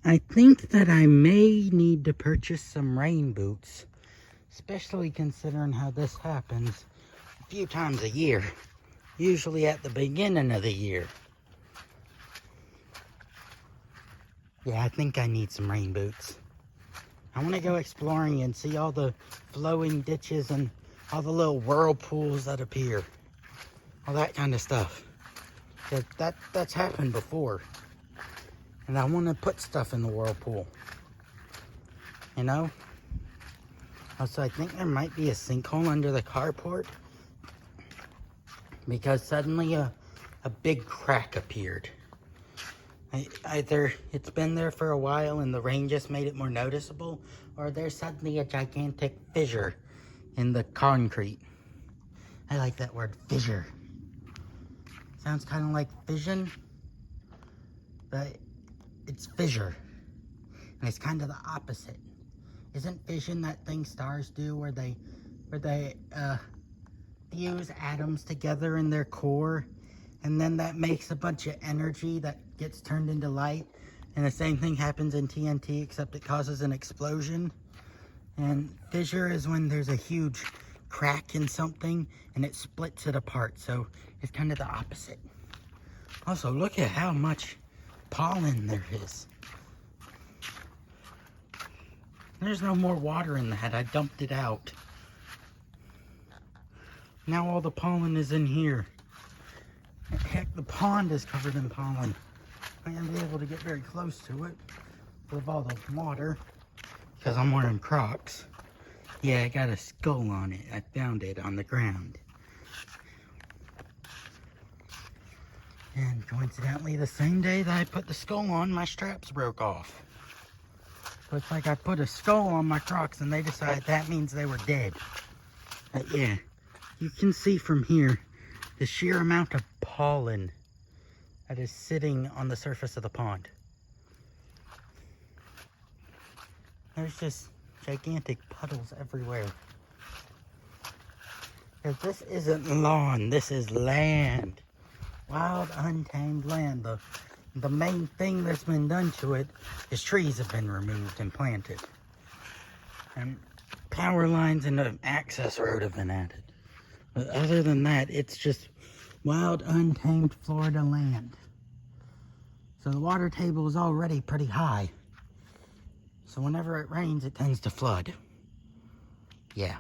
I think that I may need to purchase some rain boots, especially considering how this happens a few times a year, usually at the beginning of the year. Yeah, I think I need some rain boots. I want to go exploring and see all the flowing ditches and all the little whirlpools that appear. All that kind of stuff. That's happened before. And I want to put stuff in the whirlpool. You know? Also, I think there might be a sinkhole under the carport. Because suddenly a big crack appeared. Either it's been there for a while and the rain just made it more noticeable, or there's suddenly a gigantic fissure in the concrete. I like that word, fissure. Sounds kind of like fission, but it's fissure. And it's kind of the opposite. Isn't fission that thing stars do where they fuse atoms together in their core, and then that makes a bunch of energy that gets turned into light? And the same thing happens in TNT, except it causes an explosion. And fissure is when there's a huge crack in something and it splits it apart. So it's kind of the opposite. Also, look at how much pollen there is. There's no more water in that. I dumped it out. Now all the pollen is in here. Heck, the pond is covered in pollen. I'm gonna be able to get very close to it with all the water because I'm wearing Crocs. Yeah, I got a skull on it. I found it on the ground. And coincidentally, the same day that I put the skull on, my straps broke off. So it's like I put a skull on my Crocs and they decided that means they were dead. But yeah, you can see from here the sheer amount of pollen that is sitting on the surface of the pond. There's just gigantic puddles everywhere. Because this isn't lawn, this is land. Wild, untamed land. The main thing that's been done to it is trees have been removed and planted. And power lines and an access road have been added. But other than that, it's just wild, untamed Florida land. So the water table is already pretty high. So whenever it rains, it tends to flood. Yeah.